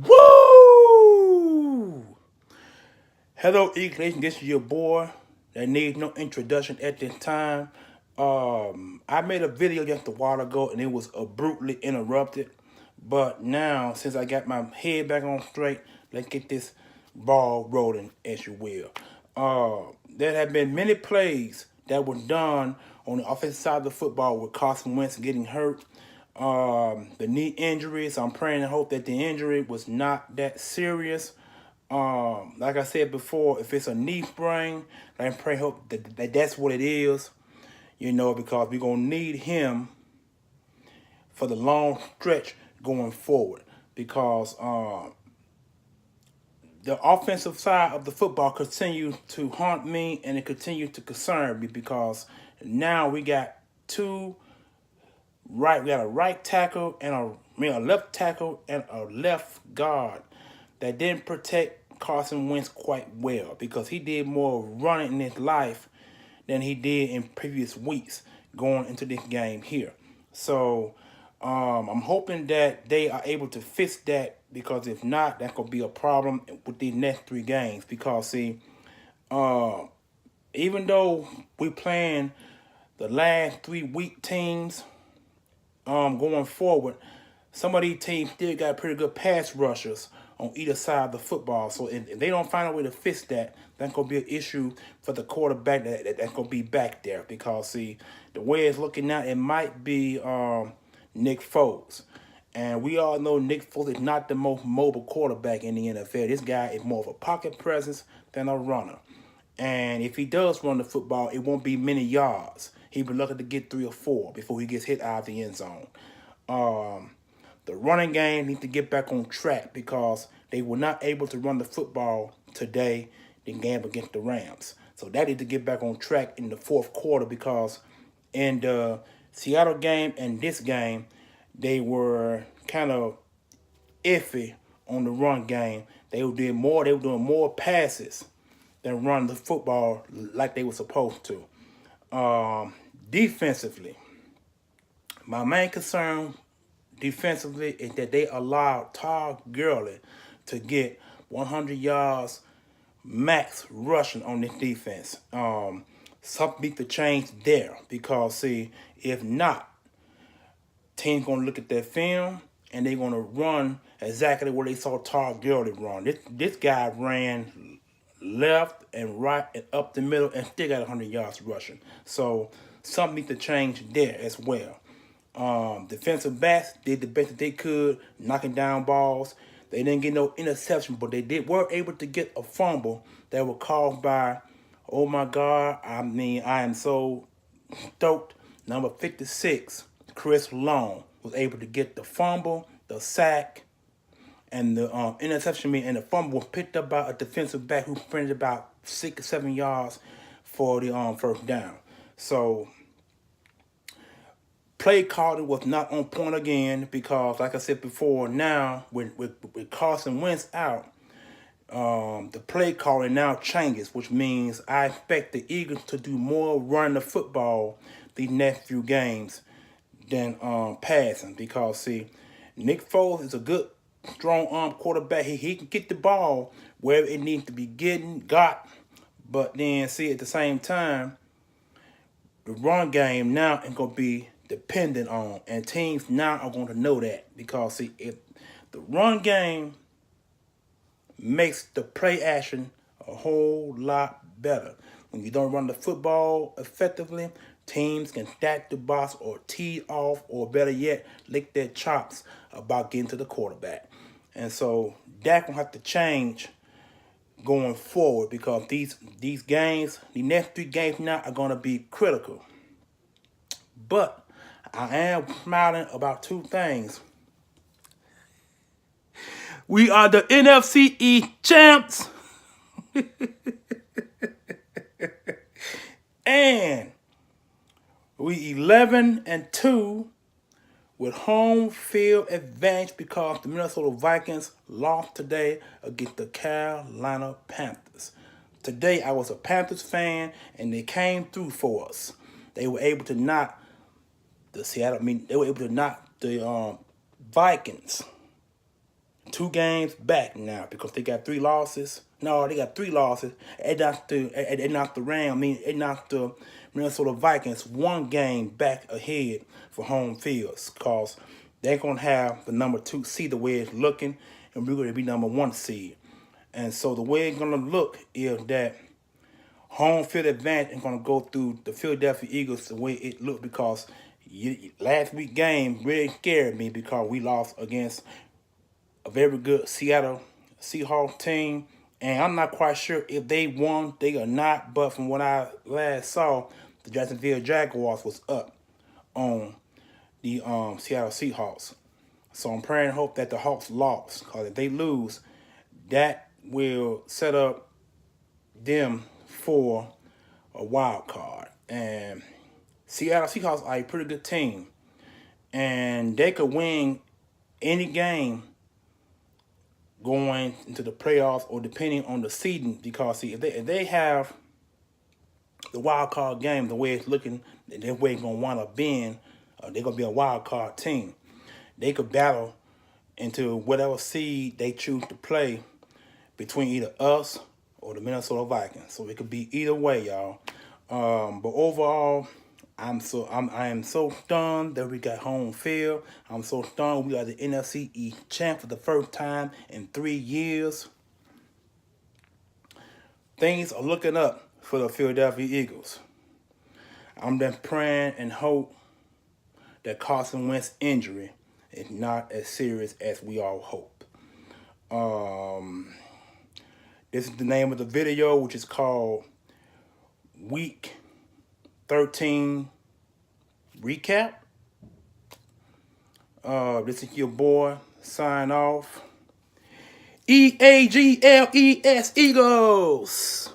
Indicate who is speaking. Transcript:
Speaker 1: Woo! Hello, Eagle Nation. This is your boy that needs no introduction at this time. I made a video just a while ago and it was brutally interrupted. But now, since I got my head back on straight, let's get this ball rolling, as you will. There have been many plays that were done on the offensive side of the football with Carson Wentz getting hurt. The knee injuries, I'm praying and hope that the injury was not that serious. Like I said before, if it's a knee sprain, I pray and hope that that's what it is, because we're going to need him for the long stretch going forward because the offensive side of the football continues to haunt me and it continues to concern me because now we got we got a right tackle and a left tackle and a left guard that didn't protect Carson Wentz quite well because he did more running in his life than he did in previous weeks going into this game here. So I'm hoping that they are able to fix that because if not, that's going to be a problem with these next 3 games because, see, even though we playing the last 3 weak teams going forward, some of these teams still got pretty good pass rushers on either side of the football. So if they don't find a way to fix that, that's going to be an issue for the quarterback that's going to be back there. Because, see, the way it's looking now, it might be Nick Foles. And we all know Nick Foles is not the most mobile quarterback in the NFL. This guy is more of a pocket presence than a runner. And if he does run the football, it won't be many yards. He'll be lucky to get 3 or 4 before he gets hit out of the end zone. The running game needs to get back on track because they were not able to run the football today in game against the Rams. So that needs to get back on track in the fourth quarter because in the Seattle game and this game, they were kind of iffy on the run game. They were doing more passes than run the football like they were supposed to. Defensively, my main concern defensively is that they allowed Todd Gurley to get 100 yards max rushing on this defense. Something needs to change there because, see, if not, team's going to look at that film and they're going to run exactly where they saw Todd Gurley run. This guy ran left and right and up the middle and still got 100 yards rushing. So something needs to change there as well. Defensive backs did the best that they could, knocking down balls. They didn't get no interception, but they were able to get a fumble that was caused by, oh my God, I am so stoked. Number 56, Chris Long, was able to get the fumble, the sack, and the interception. And the fumble was picked up by a defensive back who sprinted about 6 or 7 yards for the first down. So play calling was not on point again because, like I said before, now with Carson Wentz out, the play calling now changes, which means I expect the Eagles to do more running the football these next few games than passing because, see, Nick Foles is a good, strong arm quarterback. He can get the ball wherever it needs to be got, but then, see, at the same time, the run game now is going to be dependent on, and teams now are going to know that because, see, if the run game makes the play action a whole lot better. When you don't run the football effectively, teams can stack the box or tee off, or better yet, lick their chops about getting to the quarterback. And so that will have to change going forward because these games, the next 3 games now are going to be critical. But I am smiling about 2 things. We are the NFC East champs. And we 11-2 with home field advantage because the Minnesota Vikings lost today against the Carolina Panthers. Today I was a Panthers fan and they came through for us. They were able to knock the Vikings 2 games back now because they got 3 losses. No, they got 3 losses. They knocked the Rams. I mean, they knocked the Minnesota Vikings 1 game back ahead for home fields because they're going to have the number 2 seed the way it's looking, and we're going to be number 1 seed. And so the way it's going to look is that home field advantage is going to go through the Philadelphia Eagles the way it looked because last week's game really scared me because we lost against a very good Seattle Seahawks team. And I'm not quite sure if they won, they or not, but from what I last saw, the Jacksonville Jaguars was up on the Seattle Seahawks. So I'm praying and hope that the Hawks lost, because if they lose, that will set up them for a wild card. And Seattle Seahawks are a pretty good team, and they could win any game going into the playoffs or depending on the seeding, because see, if they have the wild card game the way it's looking, their way it's going to wind up being, they're going to be a wild card team. They could battle into whatever seed they choose to play between either us or the Minnesota Vikings. So it could be either way, y'all. But overall, I am so stunned that we got home field. I'm so stunned we got the NFC East champ for the first time in 3 years. Things are looking up for the Philadelphia Eagles. I'm just praying and hope that Carson Wentz injury is not as serious as we all hope. This is the name of the video, which is called Week 13 Recap. This is your boy, sign off. EAGLES Eagles.